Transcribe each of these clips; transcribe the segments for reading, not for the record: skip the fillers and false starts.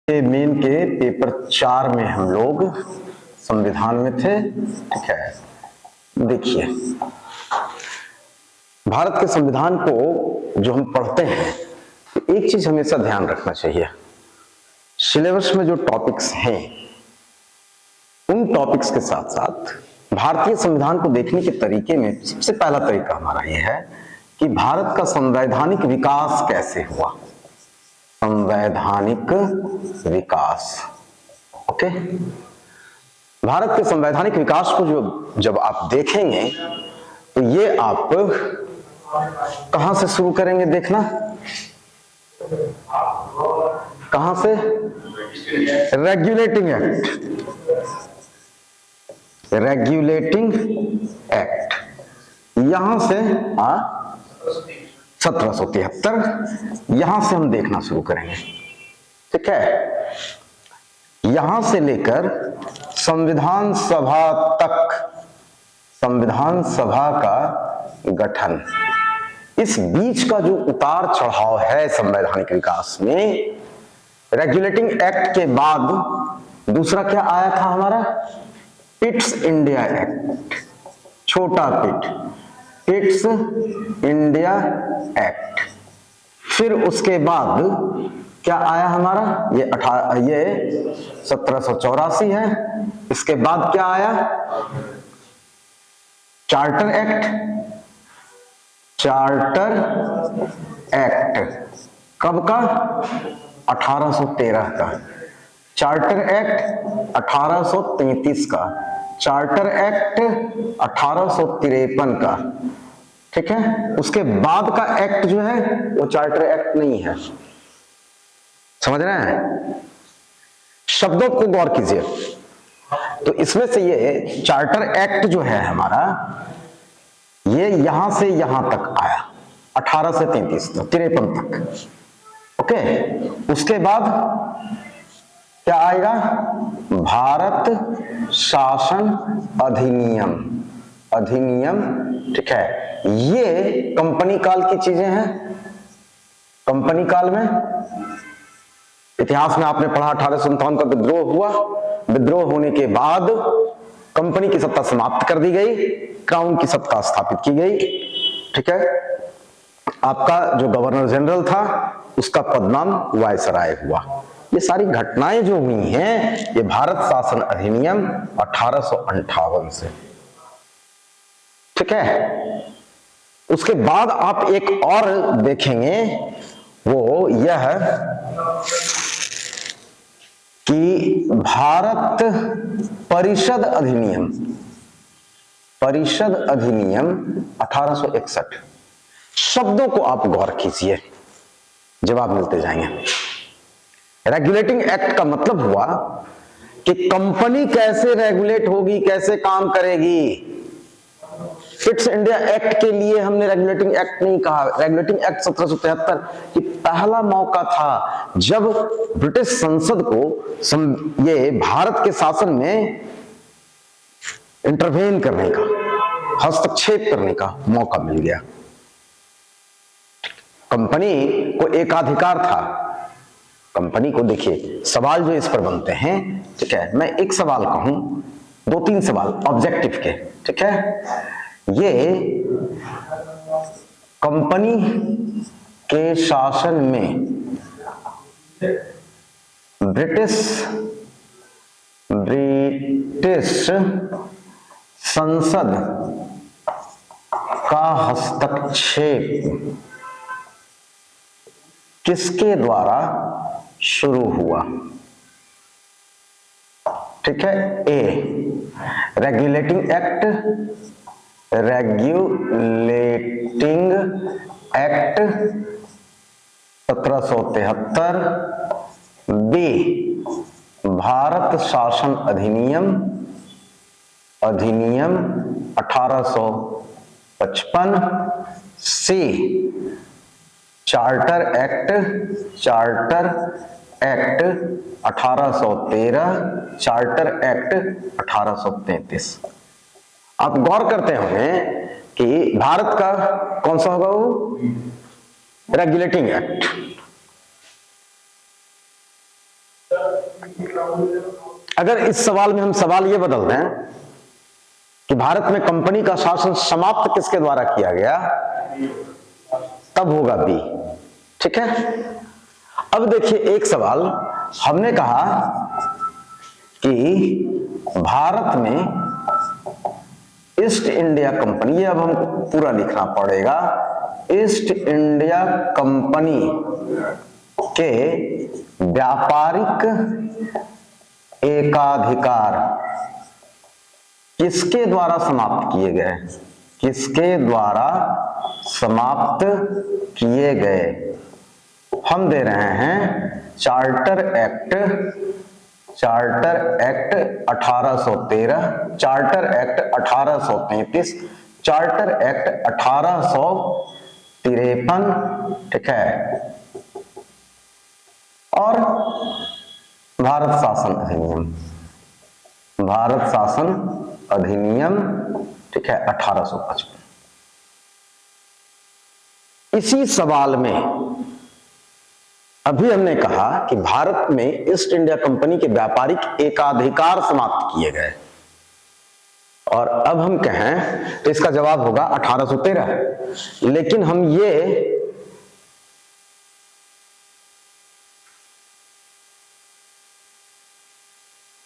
Main के paper 4 में हम लोग संविधान में थे। ठीक है, देखिए भारत के संविधान को जो हम पढ़ते हैं तो एक चीज हमेशा ध्यान रखना चाहिए, सिलेबस में जो टॉपिक्स हैं उन टॉपिक्स के साथ साथ भारतीय संविधान को देखने के तरीके में सबसे पहला तरीका हमारा यह है कि भारत का संवैधानिक विकास कैसे हुआ। संवैधानिक विकास, ओके। भारत के संवैधानिक विकास को जब आप देखेंगे तो ये आप कहां से शुरू करेंगे देखना, कहां से? रेगुलेटिंग एक्ट, रेगुलेटिंग एक्ट, यहां से 1773 यहां से हम देखना शुरू करेंगे। ठीक है, यहां से लेकर संविधान सभा तक, संविधान सभा का गठन, इस बीच का जो उतार चढ़ाव है संवैधानिक विकास में, रेगुलेटिंग एक्ट के बाद दूसरा क्या आया था हमारा? पिट्स इंडिया एक्ट, छोटा पिट्स इंडिया एक्ट। फिर उसके बाद क्या आया हमारा? ये 1784 है। इसके बाद क्या आया? चार्टर एक्ट, चार्टर एक्ट कब का? 1813 का। चार्टर एक्ट 1833 का, चार्टर एक्ट 1853 का। ठीक है, उसके बाद का एक्ट जो है वो चार्टर एक्ट नहीं है। समझ रहे हैं? शब्दों को गौर कीजिए। तो इसमें से ये चार्टर एक्ट जो है हमारा, ये यहां से यहां तक आया 18 से 53 तक। ओके, उसके बाद क्या आएगा? भारत शासन अधिनियम, अधिनियम। ठीक है, ये कंपनी काल की चीजें हैं। कंपनी काल में इतिहास में आपने पढ़ा 1857 का विद्रोह हुआ। विद्रोह होने के बाद कंपनी की सत्ता समाप्त कर दी गई, क्राउन की सत्ता स्थापित की गई। ठीक है, आपका जो गवर्नर जनरल था उसका पदनाम वायसराय हुआ। ये सारी घटनाएं जो हुई हैं ये भारत शासन अधिनियम 1858 से। ठीक है, उसके बाद आप एक और देखेंगे, वो यह कि भारत परिषद अधिनियम, परिषद अधिनियम 1861। शब्दों को आप गौर कीजिए, जवाब मिलते जाएंगे। रेगुलेटिंग एक्ट का मतलब हुआ कि कंपनी कैसे रेगुलेट होगी, कैसे काम करेगी। पिट्स इंडिया एक्ट के लिए हमने रेगुलेटिंग एक्ट नहीं कहा। रेगुलेटिंग एक्ट 1773 ये पहला मौका था जब ब्रिटिश संसद को ये भारत के शासन में इंटरवेन करने का, हस्तक्षेप करने का मौका मिल गया। कंपनी को एकाधिकार था। कंपनी को, देखिए सवाल जो इस पर बनते हैं, ठीक है, मैं एक सवाल कहूं, 2-3 सवाल ऑब्जेक्टिव के। ठीक है, ये कंपनी के शासन में ब्रिटिश संसद का हस्तक्षेप किसके द्वारा शुरू हुआ? ठीक है, A regulating act, regulating act 1773, B Bharat शासन अधिनियम, अधिनियम 1855, C charter act, charter act 1813, charter act 1833। आप गौर करते होंगे कि भारत का कौन सा होगा वो? Regulating act. अगर इस सवाल में हम सवाल ये बदल दें कि भारत में कंपनी का शासन समाप्त किसके द्वारा किया गया, तब होगा बी। ठीक है। अब देखिए एक सवाल हमने कहा कि भारत में ईस्ट इंडिया कंपनी, ये अब हमको पूरा लिखना पड़ेगा, ईस्ट इंडिया कंपनी के व्यापारिक एकाधिकार किसके द्वारा समाप्त किए गए, किसके द्वारा समाप्त किए गए। हम दे रहे हैं charter act 1813, charter act 1833, charter act 1853, ठीक है, और भारत शासन अधिनियम, भारत शासन अधिनियम, ठीक है, 1855। इसी सवाल में अभी हमने कहा कि भारत में ईस्ट इंडिया कंपनी के व्यापारिक एकाधिकार समाप्त किए गए, और अब हम कहें तो इसका जवाब होगा 1813। लेकिन हम ये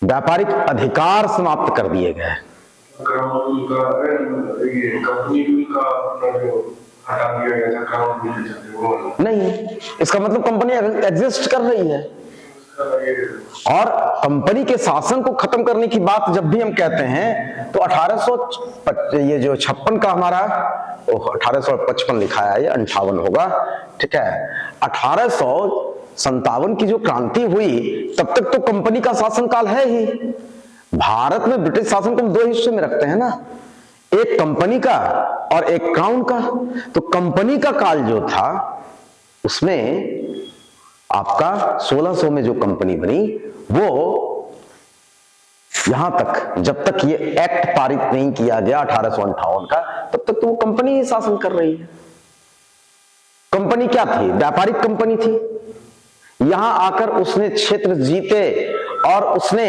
व्यापारिक अधिकार समाप्त कर दिए गए। नहीं, इसका मतलब कंपनी एग्जिस्ट कर रही है, और कंपनी के शासन को खत्म करने की बात जब भी हम कहते हैं तो 1856 का हमारा 1855 लिखा है, ये 58 होगा, ठीक है। 1857 की जो क्रांति हुई तब तक तो कंपनी का शासनकाल है ही। भारत में ब्रिटिश शासन को हम दो हिस्से में रखते हैं ना, एक कंपनी का और एक क्राउन का। तो कंपनी का काल जो था उसमें आपका 1600 में जो कंपनी बनी, वो यहां तक, जब तक ये एक्ट पारित नहीं किया गया 1858 का, तब तक तो वो कंपनी ही शासन कर रही है। कंपनी क्या थी? व्यापारिक कंपनी थी। यहां आकर उसने क्षेत्र जीते और उसने,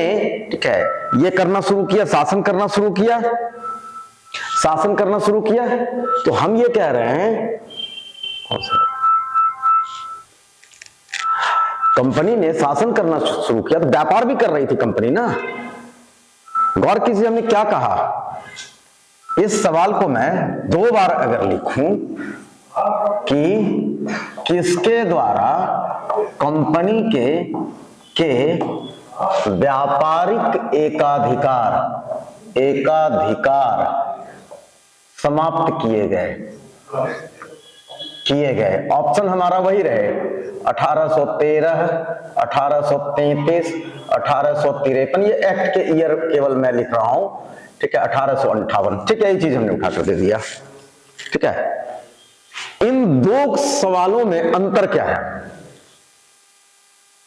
ठीक है, ये करना शुरू किया, शासन करना शुरू किया, शासन करना शुरू किया। तो हम ये कह रहे हैं कंपनी ने शासन करना शुरू किया, तो व्यापार भी कर रही थी कंपनी ना। गौर कीजिए हमने क्या कहा। इस सवाल को मैं दो बार अगर लिखूं कि किसके द्वारा कंपनी के व्यापारिक एकाधिकार समाप्त किए गए, ऑप्शन हमारा वही रहे 1813, 1833, 1853। ये एक्ट के ईयर केवल मैं लिख रहा हूं, ठीक है, 1858, ठीक है, ये चीज हमने उठाकर दे दिया, ठीक है। इन दो सवालों में अंतर क्या है?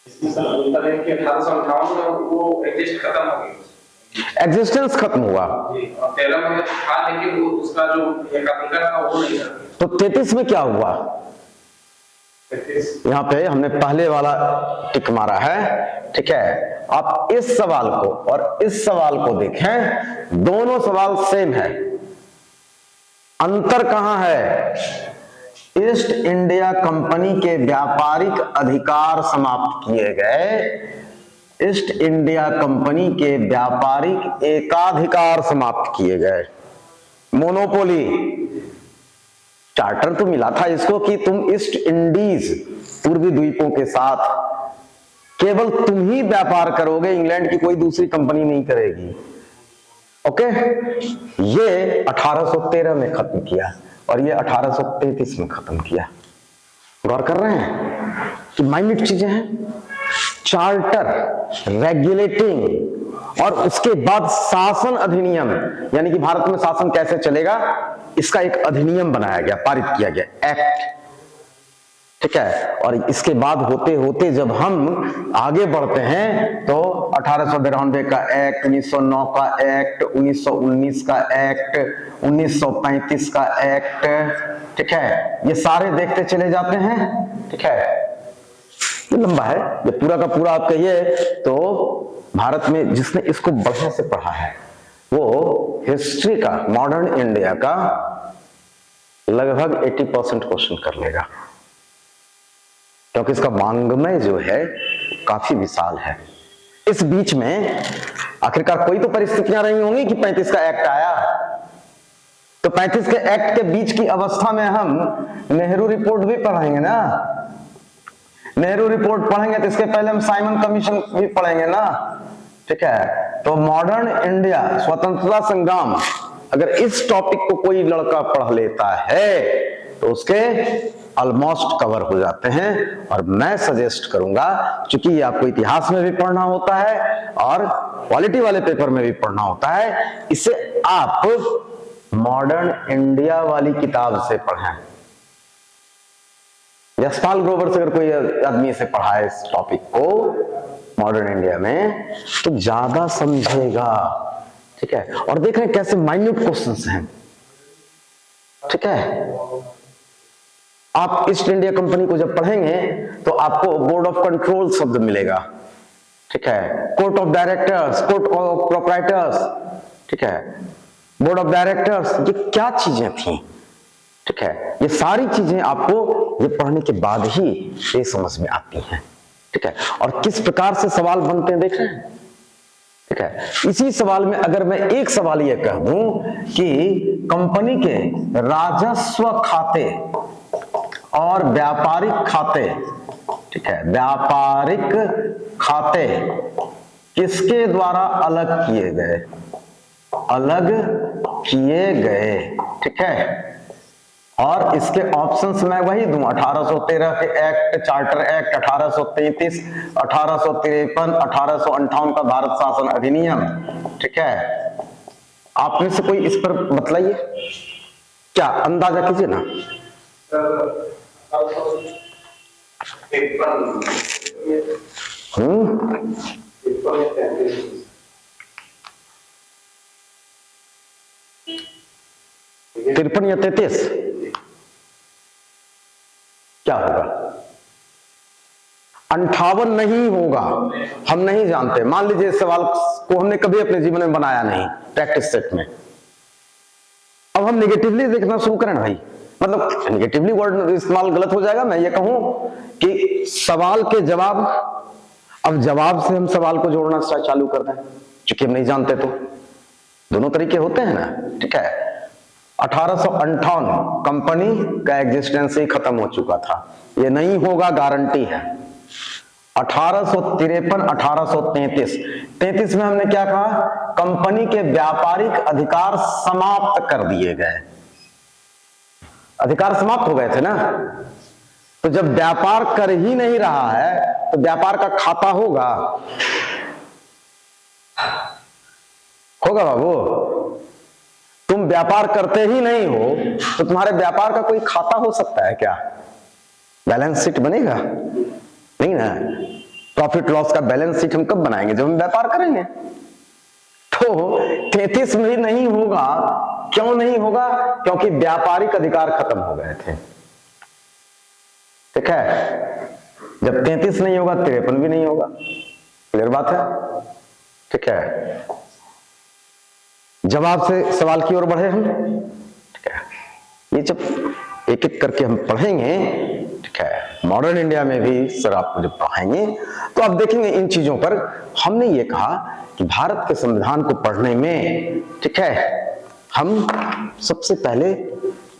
अंतर है कि 1858 में वो एग्जिस्ट खत्म हो गई, एग्जिस्टेंस खत्म हुआ, 13 में था, लेकिन वो उसका जो एकाधिकार था वो नहीं था। तो 33 में क्या हुआ? यहां पे हमने पहले वाला टिक मारा है, ठीक है। आप इस सवाल को और इस सवाल को देखें, दोनों सवाल सेम है। अंतर कहां है? ईस्ट इंडिया कंपनी के व्यापारिक अधिकार समाप्त किए गए, ईस्ट इंडिया कंपनी के व्यापारिक एकाधिकार समाप्त किए गए। मोनोपोली, चार्टर तो मिला था इसको कि तुम ईस्ट इंडीज, पूर्वी द्वीपों के साथ केवल तुम ही व्यापार करोगे, इंग्लैंड की कोई दूसरी कंपनी नहीं करेगी। ओके, ये 1813 में खत्म किया और ये 1833 में खत्म किया। गौर कर रहे हैं कि माइन्यूट चीजें हैं। चार्टर, रेगुलेटिंग, और उसके बाद शासन अधिनियम, यानी कि भारत में शासन कैसे चलेगा इसका एक अधिनियम बनाया गया, पारित किया गया, एक्ट, ठीक है। और इसके बाद होते होते जब हम आगे बढ़ते हैं तो 1892 का एक्ट, 1909 का एक्ट, 1919 का एक्ट, 1935 का एक्ट, ठीक है, ये सारे देखते चले जाते हैं, ठीक है। ये लंबा है, ये पूरा का पूरा आप कहिए तो भारत में जिसने इसको बढ़िया से पढ़ा है वो हिस्ट्री का, मॉडर्न इंडिया का लगभग 80% क्वेश्चन कर लेगा, क्योंकि इसका वांग्मय जो है काफी विशाल है। इस बीच में आखिरकार कोई तो परिस्थितियां रही होंगी कि 35 का एक्ट आया, तो 35 के एक्ट के बीच की अवस्था में हम नेहरू रिपोर्ट भी पढ़ेंगे ना। नेहरू रिपोर्ट पढ़ेंगे तो इसके पहले हम साइमन कमीशन भी पढ़ेंगे ना, ठीक है। तो मॉडर्न इंडिया, स्वतंत्रता संग्राम, अगर इस टॉपिक को कोई लड़का पढ़ लेता है तो उसके ऑलमोस्ट कवर हो जाते हैं। और मैं सजेस्ट करूंगा, क्योंकि ये आपको इतिहास में भी पढ़ना होता है और क्वालिटी वाले पेपर में भी पढ़ना होता है, इसे आप मॉडर्न इंडिया वाली किताब से पढ़ें। यशपाल ग्रोवर से अगर कोई आदमी इसे पढ़ाए इस टॉपिक को मॉडर्न इंडिया में, तो ज्यादा समझेगा, ठीक है। और देख रहे हैं कैसे माइन्यूट क्वेश्चंस हैं, ठीक है। आप ईस्ट इंडिया कंपनी को जब पढ़ेंगे तो आपको बोर्ड ऑफ कंट्रोल शब्द मिलेगा, ठीक है। Court of directors, court of proprietors, ठीक है, बोर्ड ऑफ डायरेक्टर्स, ये क्या चीजें थी, ठीक है। ये सारी चीजें आपको ये पढ़ने के बाद ही ये समझ में आती हैं, ठीक है। और किस प्रकार से सवाल बनते हैं देख रहे हैं, ठीक है। इसी सवाल में अगर मैं एक सवाल ये कह दूं कि कंपनी के राजस्व खाते और व्यापारिक खाते, ठीक है, व्यापारिक खाते किसके द्वारा अलग किए गए, ठीक है। और इसके ऑप्शंस मैं वही दूं, 1813 के एक्ट, चार्टर एक्ट, 1833, 1853, 1858 का भारत शासन अधिनियम, ठीक है। आप में से कोई इस पर बतलाइए, क्या अंदाजा कीजिए ना। तिरपन या 33 क्या होगा? 58 नहीं होगा, हम नहीं जानते। मान लीजिए इस सवाल को हमने कभी अपने जीवन में बनाया नहीं प्रैक्टिस सेट में, अब हम निगेटिवली देखना शुरू करें भाई, मतलब निगेटिवली वर्ड इस्तेमाल गलत हो जाएगा। मैं ये कहूं कि सवाल के जवाब, अब जवाब से हम सवाल को जोड़ना चालू कर दें, क्योंकि हम नहीं जानते, तो दोनों तरीके होते हैं ना, ठीक है। 1858 कंपनी का एग्जिस्टेंस ही खत्म हो चुका था, ये नहीं होगा, गारंटी है। 1853, 1833, 33 में हमने क्या कहा, कंपनी के व्यापारिक अधिकार समाप्त कर दिए गए, अधिकार समाप्त हो गए थे ना। तो जब व्यापार कर ही नहीं रहा है तो व्यापार का खाता होगा बाबू। तुम व्यापार करते ही नहीं हो तो तुम्हारे व्यापार का कोई खाता हो सकता है क्या? बैलेंस शीट बनेगा नहीं ना। प्रॉफिट लॉस का बैलेंस शीट हम कब बनाएंगे? जब हम व्यापार करेंगे। तो 33 में नहीं होगा। क्यों नहीं होगा? क्योंकि व्यापारिक अधिकार खत्म हो गए थे, ठीक है। जब 33 नहीं होगा 53 भी नहीं होगा, क्लियर बात है, ठीक है। जवाब से सवाल की ओर बढ़े हम, ठीक है। ये जब एक एक करके हम पढ़ेंगे, ठीक है, मॉडर्न इंडिया में भी सर आपको जब पढ़ाएंगे तो आप देखेंगे इन चीजों पर। हमने ये कहा कि भारत के संविधान को पढ़ने में, ठीक है, हम सबसे पहले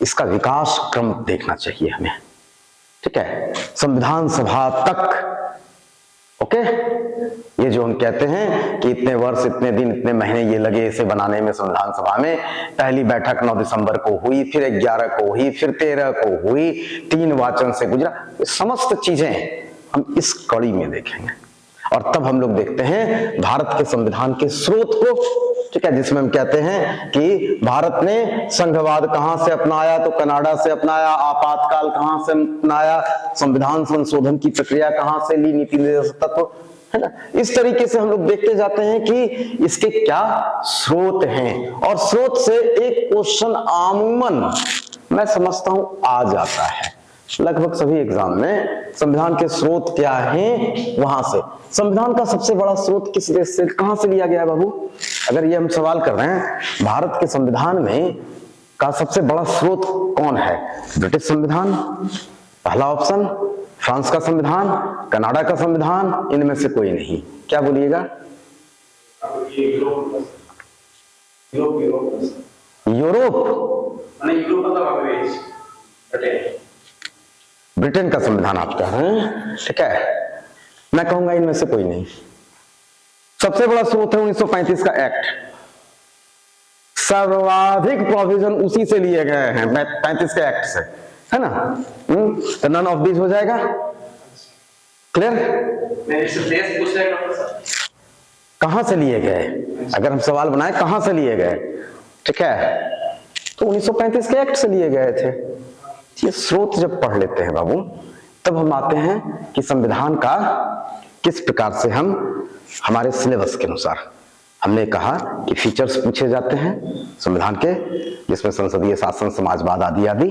इसका विकास क्रम देखना चाहिए हमें, ठीक है, संविधान सभा तक। ओके, ये जो हम कहते हैं कि इतने वर्ष, इतने दिन, इतने महीने ये लगे इसे बनाने में संविधान सभा में। पहली बैठक 9 दिसंबर को हुई, फिर 11 को हुई, फिर 13 को हुई, 3 वाचन से गुजरा। समस्त चीजें हम इस कड़ी में देखेंगे और तब हम लोग देखते हैं भारत के संविधान के स्रोत को, ठीक है, जिसमें हम कहते हैं कि भारत ने संघवाद कहां से अपनाया, तो कनाडा से अपनाया। आपातकाल कहां से अपनाया, संविधान संशोधन की प्रक्रिया कहां से ली, नीति निर्देश तत्व, है ना। इस तरीके से हम लोग देखते जाते हैं कि इसके क्या स्रोत हैं, और स्रोत से एक क्वेश्चन आमूमन मैं समझता हूं आ जाता है। लगभग सभी एग्जाम में संविधान के स्रोत क्या हैं वहां से। संविधान का सबसे बड़ा स्रोत किस देश से, कहां से लिया गया है बाबू? अगर ये हम सवाल कर रहे हैं भारत के संविधान में का सबसे बड़ा स्रोत कौन है? ब्रिटिश संविधान पहला ऑप्शन, फ्रांस का संविधान, कनाडा का संविधान, इनमें से कोई नहीं। क्या बोलिएगा? यूरोप, ब्रिटेन का संविधान आप कह रहे हैं, ठीक है। मैं कहूंगा इनमें से कोई नहीं। सबसे बड़ा स्रोत है 1935 का एक्ट, सर्वाधिक प्रोविजन उसी से लिए गए हैं 35 के एक्ट से, है ना। तो नन ऑफ दिस हो जाएगा। क्लियर? देश पूछ रहे हैं कहां से लिए गए, अगर हम सवाल बनाए कहां से लिए गए, ठीक है, तो 1935 के एक्ट से लिए गए थे। ये स्रोत जब पढ़ लेते हैं बाबू, तब हम आते हैं कि संविधान का किस प्रकार से हम हमारे सिलेबस के अनुसार, हमने कहा कि फीचर्स पूछे जाते हैं संविधान के, जिसमें संसदीय शासन, समाजवाद आदि आदि।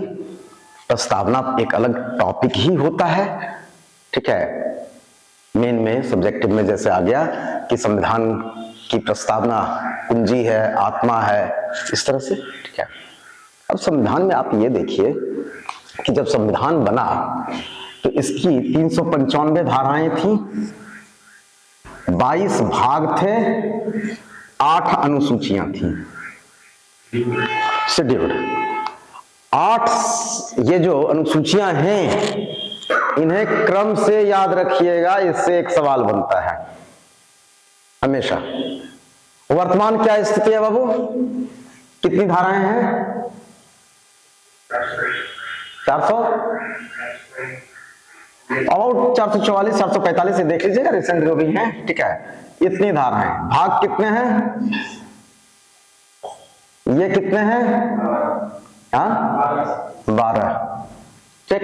प्रस्तावना एक अलग टॉपिक ही होता है, ठीक है। मेन में सब्जेक्टिव में जैसे आ गया कि संविधान की प्रस्तावना कुंजी है, आत्मा है, इस तरह से, ठीक है। अब संविधान में आप ये देखिए कि जब संविधान बना तो इसकी 395 धाराएं थी, 22 भाग थे, 8 अनुसूचियां थी, शेड्यूल्ड। 8 ये जो अनुसूचियां हैं, इन्हें क्रम से याद रखिएगा, इससे एक सवाल बनता है हमेशा। वर्तमान क्या स्थिति है बाबू? कितनी धाराएं हैं? 400 और 444, 445 से देख लीजिएगा, रिसेंट जो भी है, ठीक है। इतनी धाराएं, भाग कितने हैं? ये कितने हैं? हाँ, 12, ठीक।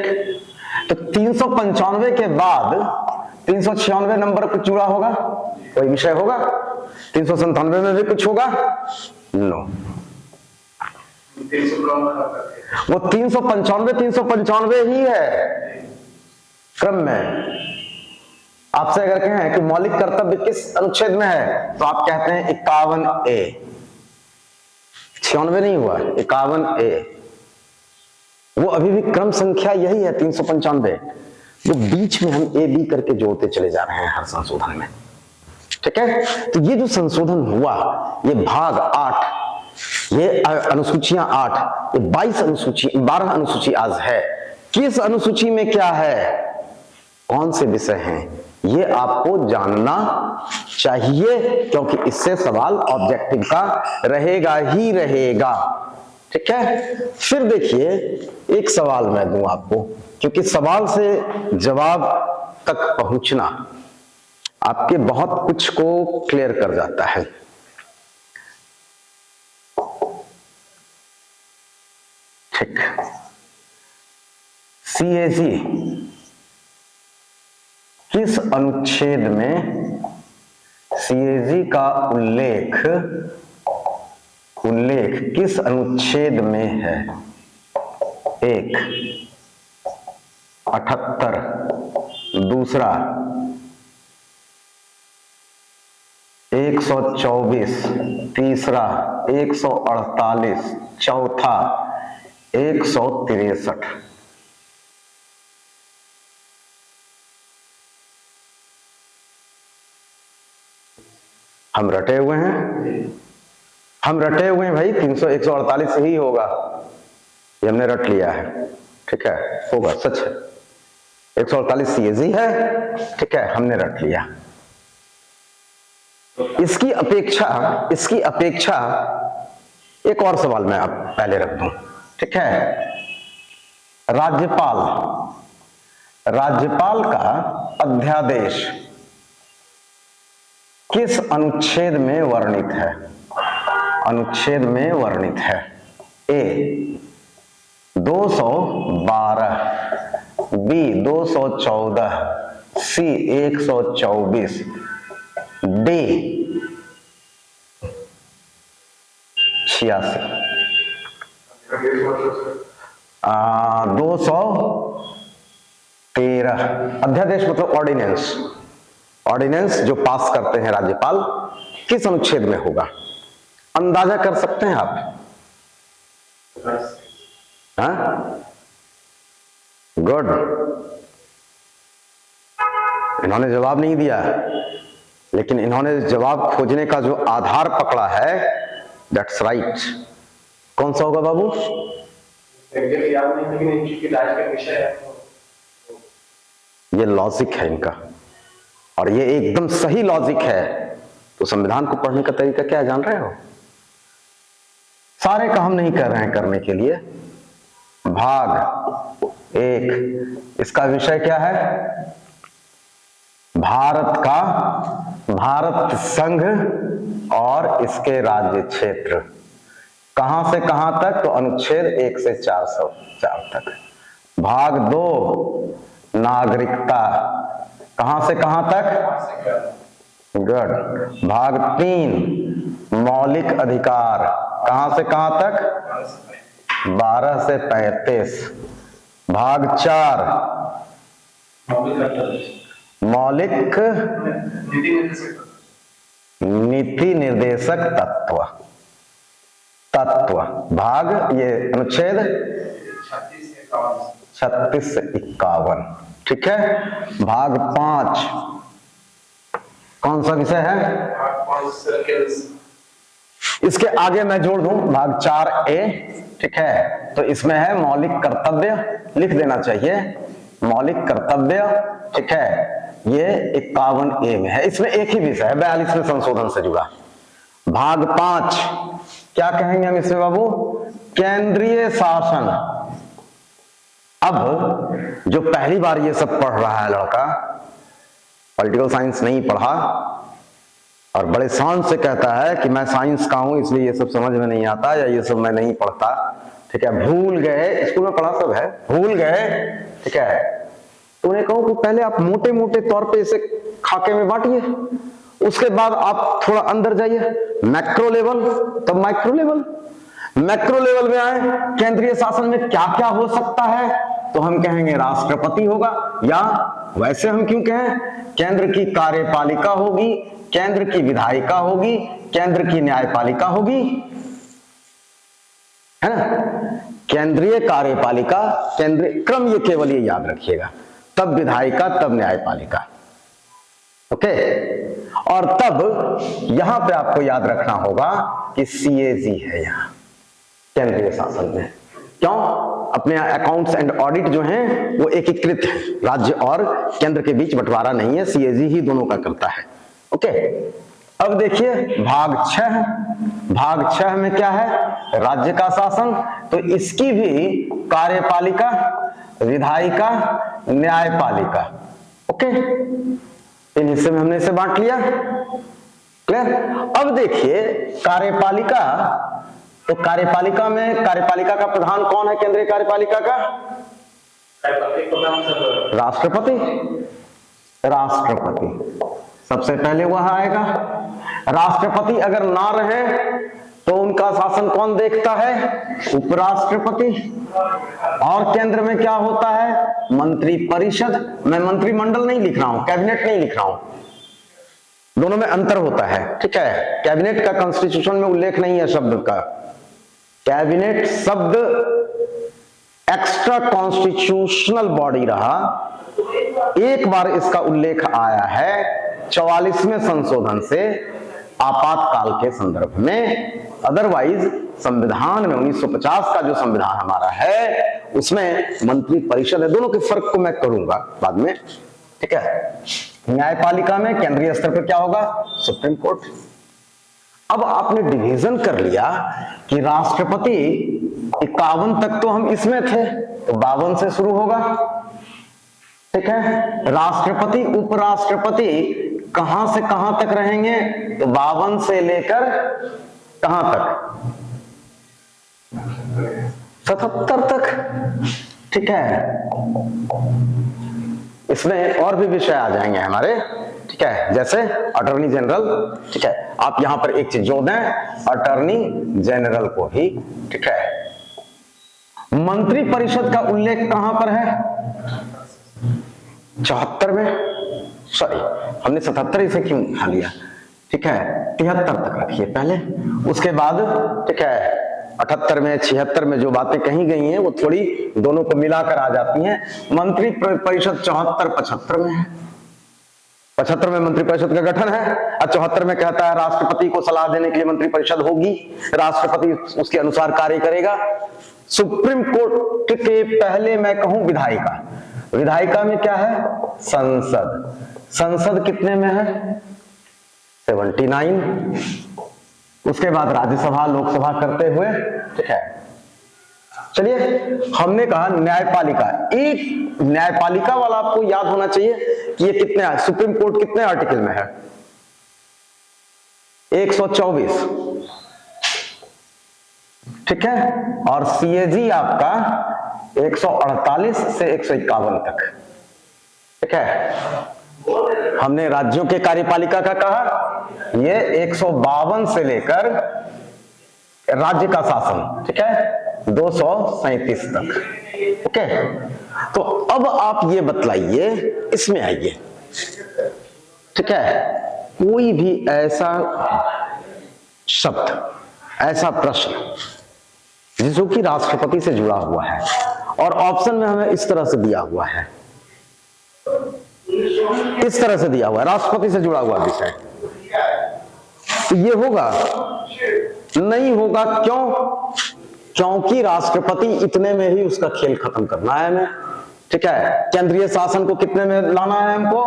तो 395 के बाद 396 नंबर कुछ जुड़ा होगा, कोई विषय होगा? 397 में भी कुछ होगा? नो। वो 395 ही है क्रम में। आपसे अगर कहें कि मौलिक कर्तव्य किस अनुच्छेद में है, तो आप कहते हैं 51A। 96 नहीं हुआ, 51A। वो अभी भी क्रम संख्या यही है 395। वो बीच में हम A B करके जोड़ते चले जा रहे हैं हर संशोधन में, ठीक है। तो ये जो संशोधन हुआ, ये भाग 8, ये अनुसूचियां 8, ये 12 अनुसूची आज है। किस अनुसूची में क्या है, कौन से विषय हैं, ये आपको जानना चाहिए, क्योंकि इससे सवाल ऑब्जेक्टिव का रहेगा ही रहेगा, ठीक है। फिर देखिए, एक सवाल मैं दूं आपको, क्योंकि सवाल से जवाब तक पहुंचना आपके बहुत कुछ को क्लियर कर जाता है। ठीक, CAG किस अनुच्छेद में, CAG का उल्लेख किस अनुच्छेद में है? 1, 78, दूसरा 124, तीसरा 148, चौथा 163। हम रटे हुए हैं भाई, 300 148 ही होगा, ये हमने रट लिया है, ठीक है, होगा, सच है। 148 CAG है, ठीक है, हमने रट लिया। इसकी अपेक्षा एक और सवाल मैं आप पहले रख दूं, ठीक है। राज्यपाल का अध्यादेश किस अनुच्छेद में वर्णित है? अनुच्छेद में वर्णित है। A 212, B 214, C 124, D 86। 200 13। अध्यादेश मतलब ऑर्डिनेंस। ऑर्डिनेंस जो पास करते हैं राज्यपाल किस अनुच्छेद में होगा, अंदाजा कर सकते हैं आप? हाँ, गुड, इन्होंने जवाब नहीं दिया, लेकिन इन्होंने जवाब खोजने का जो आधार पकड़ा है, दैट्स राइट। कौन सा होगा बाबू? ये लॉजिक है इनका, और ये एकदम सही लॉजिक है। तो संविधान को पढ़ने का तरीका क्या जान रहे हो? सारे काम नहीं कर रहे हैं करने के लिए। भाग 1, इसका विषय क्या है? भारत संघ और इसके राज्य क्षेत्र। कहां से कहां तक? तो अनुच्छेद 1 से 404 तक। भाग 2, नागरिकता। कहां से कहां तक? गुड। भाग 3, मौलिक अधिकार। कहां से कहां तक? 12 से 35। भाग 4, मौलिक नीति निर्देशक तत्व। भाग ये अनुच्छेद 36 से 51। ठीक है। भाग 5 कौन सा विषय है? इसके आगे मैं जोड़ दूं भाग 4A। ठीक है, तो इसमें है मौलिक कर्तव्य, लिख देना चाहिए मौलिक कर्तव्य। ठीक है, ये 51A में है। इसमें एक ही विषय है, 42वें संशोधन से जुड़ा। भाग 5 क्या कहेंगे हम इसमें बाबू? केंद्रीय शासन। अब जो पहली बार ये सब पढ़ रहा है लड़का, पॉलिटिकल साइंस नहीं पढ़ा और बड़े शान से कहता है कि मैं साइंस का हूं इसलिए ये सब समझ में नहीं आता, या ये सब मैं नहीं पढ़ता। ठीक है, भूल गए, स्कूल में पढ़ा सब है, भूल गए। ठीक है, तो उन्हें कहूं कि पहले आप मोटे मोटे तौर पे इसे खाके में बांटिए, उसके बाद आप थोड़ा अंदर जाइए, मैक्रो लेवल, तब माइक्रो लेवल। मैक्रो लेवल में आए, केंद्रीय शासन में क्या क्या हो सकता है, तो हम कहेंगे राष्ट्रपति होगा, या वैसे हम क्यों कहें, केंद्र की कार्यपालिका होगी, केंद्र की विधायिका होगी, केंद्र की न्यायपालिका होगी, है ना। केंद्रीय कार्यपालिका, केंद्रीय क्रम, ये केवल ये याद रखिएगा, तब विधायिका, तब न्यायपालिका। ओके, और तब यहां पे आपको याद रखना होगा कि CAG है यहां केंद्रीय शासन में। क्यों? अपने अकाउंट्स एंड ऑडिट जो हैं वो एकीकृत है, राज्य और केंद्र के बीच बंटवारा नहीं है, CAG ही दोनों का करता है। ओके, अब देखिए भाग 6। भाग 6 में क्या है? राज्य का शासन। तो इसकी भी कार्यपालिका, विधायिका, न्यायपालिका। ओके, इन हिस्से में हमने इसे बांट लिया। क्लियर? अब देखिए कार्यपालिका, तो कार्यपालिका में कार्यपालिका का प्रधान कौन है? केंद्रीय कार्यपालिका का राष्ट्रपति। राष्ट्रपति सबसे पहले वह आएगा। राष्ट्रपति अगर ना रहे तो उनका शासन कौन देखता है? उपराष्ट्रपति। और केंद्र में क्या होता है? मंत्री परिषद। मैं मंत्रिमंडल नहीं लिख रहा हूं, कैबिनेट नहीं लिख रहा हूं, दोनों में अंतर होता है। ठीक है, कैबिनेट का कॉन्स्टिट्यूशन में उल्लेख नहीं है शब्द का। कैबिनेट शब्द एक्स्ट्रा कॉन्स्टिट्यूशनल बॉडी रहा, एक बार इसका उल्लेख आया है 44वें संशोधन से आपातकाल के संदर्भ में। अदरवाइज संविधान में 1950 का जो संविधान हमारा है उसमें मंत्री परिषद है। दोनों के फर्क को मैं करूंगा बाद में। ठीक है, न्यायपालिका में केंद्रीय स्तर पर क्या होगा? Supreme court. अब आपने डिवीजन कर लिया कि राष्ट्रपति 51 तक तो हम इसमें थे, तो 52 से शुरू होगा। ठीक है, राष्ट्रपति उपराष्ट्रपति कहां से कहां तक रहेंगे? तो 52 से लेकर कहां तक? 77 तक। ठीक है, इसमें और भी विषय आ जाएंगे हमारे। ठीक है, जैसे अटॉर्नी जनरल। ठीक है, आप यहां पर एक चीज जोड़ दें, अटॉर्नी जनरल को भी। ठीक है, मंत्री परिषद का उल्लेख कहां पर है? 74 में, सॉरी हमने 77 इसे क्यों उठा लिया, ठीक है 73 तक रखिए पहले, उसके बाद ठीक है 78 में 76 में जो बातें कही गई हैं वो थोड़ी दोनों को मिलाकर आ जाती हैं। मंत्री परिषद 74-75 में है, 75 में मंत्रिपरिषद का गठन है और 74 में कहता है राष्ट्रपति को सलाह देने के लिए मंत्रिपरिषद होगी, राष्ट्रपति उसके अनुसार कार्य करेगा। सुप्रीम कोर्ट के पहले मैं कहूं विधायिका, विधायिका में क्या है संसद, संसद कितने में है 79, उसके बाद राज्यसभा लोकसभा करते हुए, ठीक है। चलिए हमने कहा न्यायपालिका, एक न्यायपालिका वाला आपको याद होना चाहिए कि ये कितने, सुप्रीम कोर्ट कितने आर्टिकल में है 124, ठीक है, और सीएजी आपका 148 से 151 तक, ठीक है। हमने राज्यों के कार्यपालिका का कहा ये 152 से लेकर राज्य का शासन, ठीक है 237 तक, ओके। तो अब आप ये बतलाइए, इसमें आइए, ठीक है, कोई भी ऐसा शब्द, ऐसा प्रश्न जो कि राष्ट्रपति से जुड़ा हुआ है और ऑप्शन में हमें इस तरह से दिया हुआ है, इस तरह से दिया हुआ है राष्ट्रपति से जुड़ा हुआ विषय, तो ये होगा नहीं होगा, क्यों, क्योंकि राष्ट्रपति इतने में ही उसका खेल खत्म करना है हमें, ठीक है। केंद्रीय शासन को कितने में लाना है हमको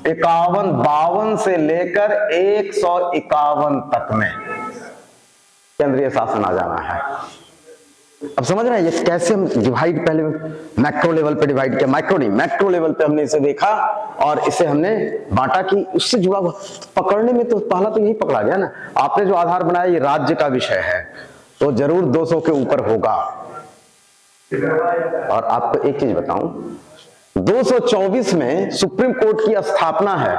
52 से लेकर 151 तक में केंद्रीय शासन आ जाना है। अब समझ रहे हैं ये कैसे हम डिवाइड, पहले मैक्रो लेवल पे डिवाइड किया, माइक्रो नहीं मैक्रो लेवल पे हमने इसे देखा और इसे हमने बांटा कि उससे जुड़ा हुआ, पकड़ने में तो पहला तो यही पकड़ा गया ना, आपने जो आधार बनाया ये राज्य का विषय है तो जरूर 200 के ऊपर होगा। और आपको एक चीज बताऊं, 224 में सुप्रीम कोर्ट की स्थापना है,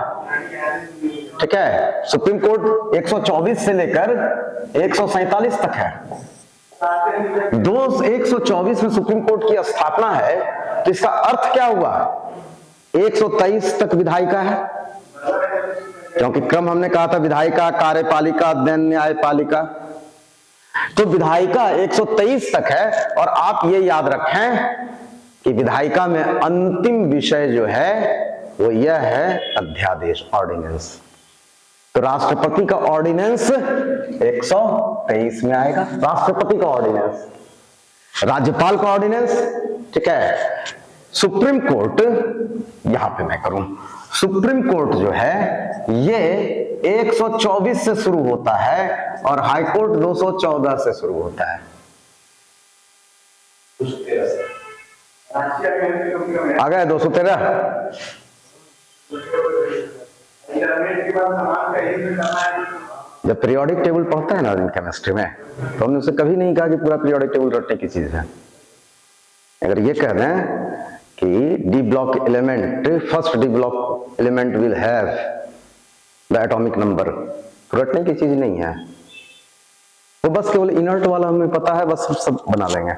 ठीक है, सुप्रीम कोर्ट 124 से लेकर 147 तक है, 124 में सुप्रीम कोर्ट की स्थापना है, तो इसका अर्थ क्या हुआ 123 तक विधायिका है, क्योंकि क्रम हमने कहा था विधायिका, कार्यपालिका, देन न्यायपालिका, तो विधायिका 123 तक है। और आप ये याद रखें कि विधायिका में अंतिम विषय जो है वो यह है अध्यादेश, ऑर्डिनेंस। तो राष्ट्रपति का ऑर्डिनेंस 123 में आएगा, राष्ट्रपति का ऑर्डिनेंस, राज्यपाल का ऑर्डिनेंस, ठीक है। सुप्रीम कोर्ट, यहां पे मैं करूं, सुप्रीम कोर्ट जो है ये 124 से शुरू होता है और हाई कोर्ट 214 से शुरू होता है। आ गए 213। जब पीरियोडिक टेबल पढ़ता है ना केमिस्ट्री में, तो हमने उसे कभी नहीं कहा कि पूरा पीरियोडिक टेबल रटने की चीज है। अगर ये कह रहे हैं कि D block element, first D block element will have the atomic number, तो रटने की चीज नहीं है, तो बस केवल इनर्ट वाला हमें पता है, बस सब बना लेंगे,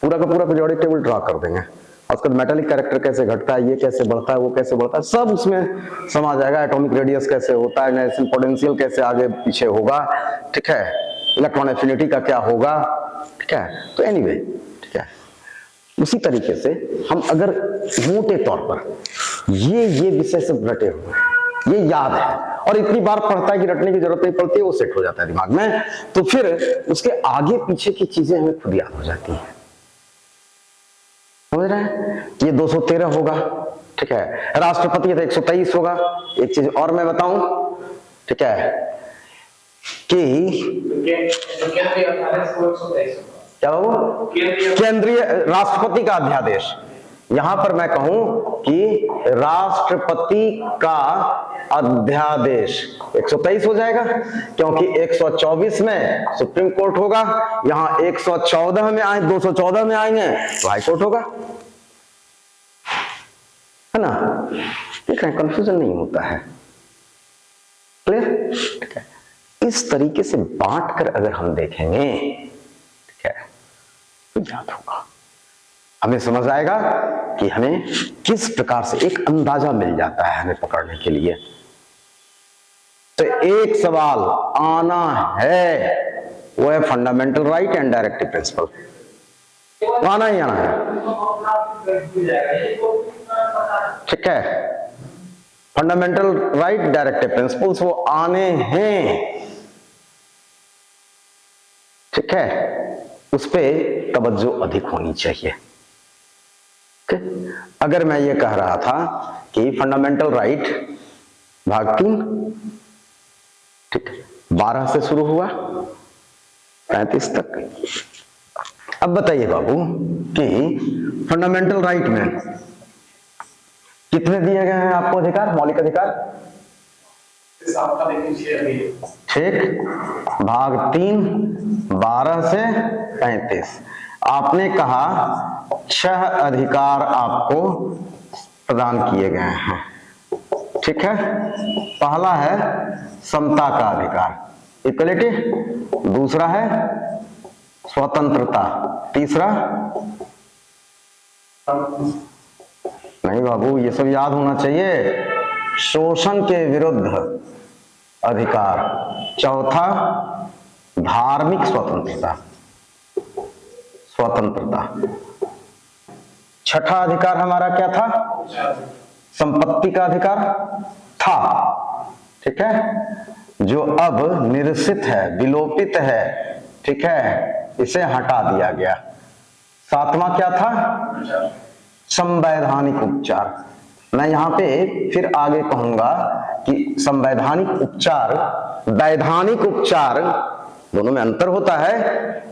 पूरा का पूरा पीरियोडिक टेबल ड्रा कर देंगे, और उसका मेटालिक कैरेक्टर कैसे घटता है, ये कैसे बढ़ता है, वो कैसे बढ़ता है, सब उसमें समा जाएगा। एटॉमिक रेडियस कैसे होता है, नेशनल पोटेंशियल कैसे आगे पीछे होगा, ठीक है, इलेक्ट्रॉन एफिनिटी का क्या होगा, ठीक है। तो एनीवे, ठीक है, उसी तरीके से हम अगर मोटे तौर पर ये विषय सब रटे हुए, ये याद है और इतनी बार पढ़ता है कि रटने की जरूरत नहीं पड़ती है, वो सेट हो जाता है दिमाग में, तो फिर उसके आगे पीछे की चीजें हमें खुद याद हो जाती हैं। समझ रहे हैं? ये 213 होगा, ठीक है, राष्ट्रपति तो 123 होगा। एक चीज और मैं बताऊं, ठीक है, कि क्या बाबू, केंद्रीय राष्ट्रपति का अध्यादेश, यहां पर मैं कहूं कि राष्ट्रपति का अध्यादेश 123 हो जाएगा, क्योंकि 124 में सुप्रीम कोर्ट होगा, यहां 114 में आए, 214 में आएंगे तो हाई कोर्ट होगा, है ना। ठीक है, कंफ्यूजन नहीं होता है, क्लियर, ठीक है। इस तरीके से बांट कर अगर हम देखेंगे, ठीक है, तो याद होगा। हमें समझ आएगा कि हमें किस प्रकार से एक अंदाजा मिल जाता है हमें पकड़ने के लिए। तो एक सवाल आना है, वो है fundamental right and directive principle. आना ही आना है, ठीक है। फंडामेंटल राइट डायरेक्टिव प्रिंसिपल्स वो आने हैं, ठीक है। उस पे तवज्जो अधिक होनी चाहिए। अगर मैं ये कह रहा था कि फंडामेंटल राइट भाग 3, ठीक है, 12 से शुरू हुआ 35 तक। अब बताइए बाबू कि फंडामेंटल राइट में कितने दिए गए हैं आपको अधिकार, मौलिक अधिकार? ठीक, भाग 3 12 से 35। आपने कहा 6 अधिकार आपको प्रदान किए गए हैं, ठीक है। पहला है समता का अधिकार, इक्वलिटी। दूसरा है स्वतंत्रता। तीसरा, नहीं बाबू ये सब याद होना चाहिए, शोषण के विरुद्ध अधिकार। चौथा धार्मिक स्वतंत्रता, छठा अधिकार हमारा क्या था? संपत्ति का अधिकार था, ठीक है, जो अब निरसित है, विलोपित है, ठीक है, इसे हटा दिया गया। सातवां क्या था? संवैधानिक उपचार। मैं यहां पे फिर आगे कहूंगा कि संवैधानिक उपचार, वैधानिक उपचार दोनों में अंतर होता है,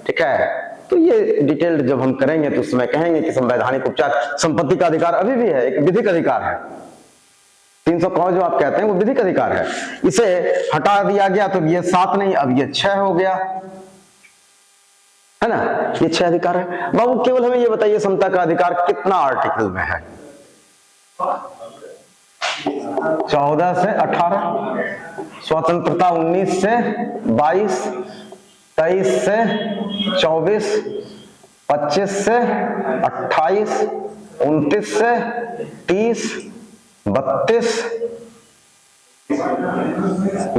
ठीक है। तो ये डिटेल्ड जब हम करेंगे तो उसमें कहेंगे कि संवैधानिक उपचार, संपत्ति का अधिकार अभी भी है, एक विधिक अधिकार है। 300 जो आप कहते हैं वो विधिक अधिकार है, इसे हटा दिया गया तो ये 7 नहीं, अब ये 6 हो गया, है ना। ये 6 अधिकार है। बाबू केवल हमें ये बताइए समता का अधिकार कितना आर्टिकल में है? 14 से 18, स्वतंत्रता 19 से 22, 23 से 24, 25 से 28, 29 से 30, 32,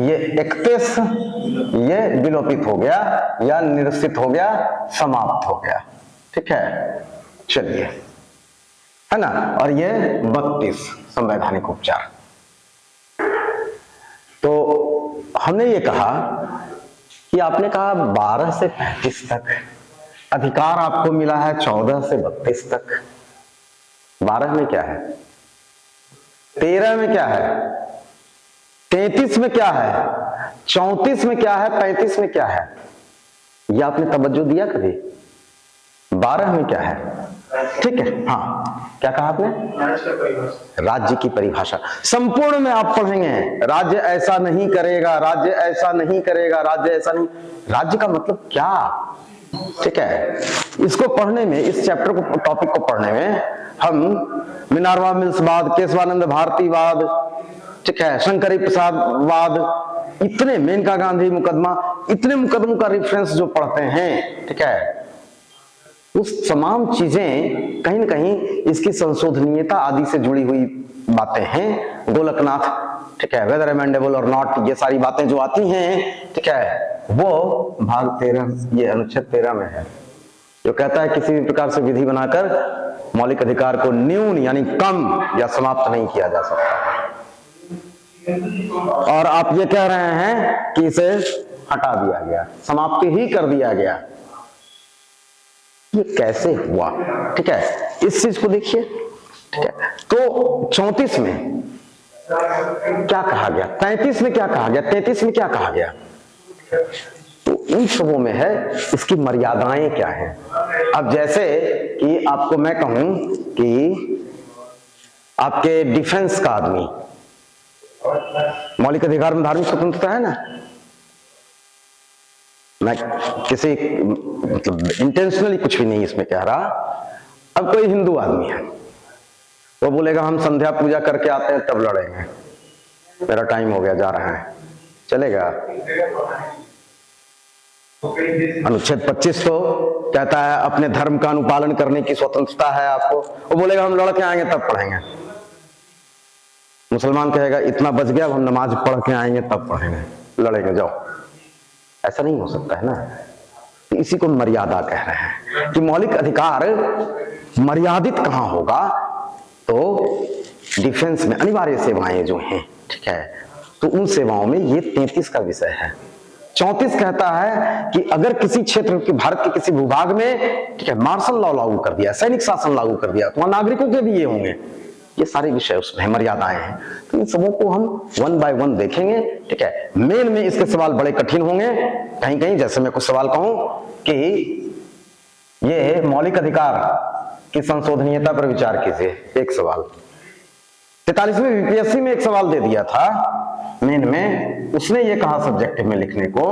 ये 31, ये विलोपित हो गया या निरसित हो गया, समाप्त हो गया, ठीक है। चलिए, है ना। और ये 32 संवैधानिक उपचार। तो हमने ये कहा कि आपने कहा 12 से 35 तक अधिकार आपको मिला है, 14 से 32 तक। 12 में क्या है, 13 में क्या है, 33 में क्या है, 34 में क्या है, 35 में क्या है? ये आपने तवज्जो दिया कभी? 12 में क्या है, ठीक है। हाँ, क्या कहा आपने? राज्य की परिभाषा संपूर्ण में आप पढ़ेंगे, राज्य ऐसा नहीं करेगा, राज्य ऐसा नहीं करेगा, राज्य ऐसा नहीं। राज्य का मतलब क्या, ठीक है। इसको पढ़ने में, इस चैप्टर को, टॉपिक को पढ़ने में हम मिनर्वा मिल्सवाद, केशवानंद भारतीवाद, ठीक है, शंकरी प्रसादवाद, इतने मेनका गांधी मुकदमा, इतने मुकदमों का रेफरेंस जो पढ़ते हैं, ठीक है, उस तमाम चीजें कहीं ना कहीं इसकी संशोधनीयता आदि से जुड़ी हुई बातें हैं। गोलकनाथ, ठीक है, वेदर अमेंडेबल और नॉट, ये सारी बातें जो आती हैं, ठीक है, वो भाग 13, ये अनुच्छेद 13 में है, जो कहता है किसी भी प्रकार से विधि बनाकर मौलिक अधिकार को न्यून यानी कम या समाप्त नहीं किया जा सकता। और आप ये कह रहे हैं कि इसे हटा दिया गया, समाप्ति ही कर दिया गया। ये कैसे हुआ, ठीक है, इस चीज को देखिए, ठीक है। तो 34 में क्या कहा गया, 33 में क्या कहा गया, 33 में क्या कहा गया? तो इन सबों में है इसकी मर्यादाएं क्या हैं। अब जैसे कि आपको मैं कहूं कि आपके डिफेंस का आदमी, मौलिक अधिकार में धार्मिक स्वतंत्रता है ना। मैं किसी मतलब इंटेंशनली कुछ भी नहीं इसमें कह रहा। अब कोई हिंदू आदमी है, वो बोलेगा हम संध्या पूजा करके आते हैं तब लड़ेंगे, मेरा टाइम हो गया, जा रहा है, चलेगा? अनुच्छेद 25 तो कहता है अपने धर्म का अनुपालन करने की स्वतंत्रता है आपको। वो बोलेगा हम लड़के आएंगे तब पढ़ेंगे। मुसलमान कहेगा इतना बच गया, अब हम नमाज पढ़ के आएंगे तब पढ़ेंगे, लड़ेंगे जाओ। ऐसा नहीं हो सकता है ना। तो इसी को मर्यादा कह रहे हैं कि मौलिक अधिकार मर्यादित कहां होगा, तो डिफेंस में अनिवार्य सेवाएं जो हैं, ठीक है, तो उन सेवाओं में ये 33 का विषय है। 34 कहता है कि अगर किसी क्षेत्र के भारत के किसी भूभाग में, ठीक है, मार्शल लॉ लागू कर दिया, सैनिक शासन लागू कर दिया, तो वहां नागरिकों के भी ये होंगे, ये सारे विषय उसमें मर्यादाएं हैं। तो इन सबों को हम 1 by 1 देखेंगे, ठीक है। मेन में इसके सवाल बड़े कठिन होंगे कहीं कहीं, जैसे मैं कुछ सवाल कहूं कि ये मौलिक अधिकार की संशोधनीयता पर विचार कीजिए, एक सवाल। 43वीं यूपीएससी में एक सवाल दे दिया था मेन में, उसने ये कहा सब्जेक्टिव में लिखने को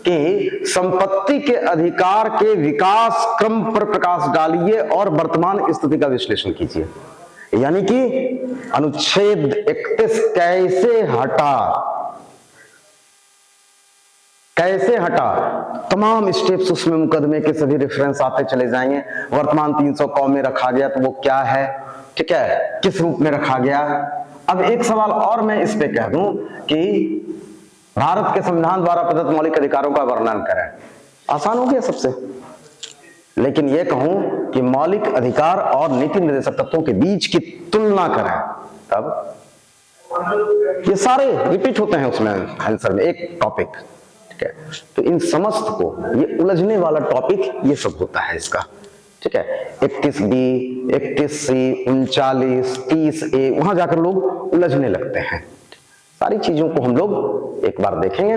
कि संपत्ति के अधिकार के विकास क्रम पर प्रकाश डालिए और वर्तमान स्थिति का विश्लेषण कीजिए। यानी कि अनुच्छेद 31 कैसे हटा, तमाम स्टेप्स उसमें मुकदमे के सभी रेफरेंस आते चले जाएंगे। वर्तमान 300 कौ में रखा गया तो वो क्या है, ठीक है, किस रूप में रखा गया। अब एक सवाल और मैं इस पे कह दूं कि भारत के संविधान द्वारा प्रदत्त मौलिक अधिकारों का वर्णन करें। आसान हो गया सबसे। लेकिन यह कहूं कि मौलिक अधिकार और नीति निर्देशक तत्वों के बीच की तुलना करें, तब ये सारे रिपीट होते हैं उसमें आंसर में, एक टॉपिक, ठीक है। तो इन समस्त को, ये उलझने वाला टॉपिक ये सब होता है इसका, ठीक है। 31B, 31C, 39, 30A, वहां जाकर लोग उलझने लगते हैं। सारी चीजों को हम लोग एक बार देखेंगे।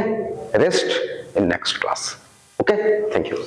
Rest in next class. Okay, thank you.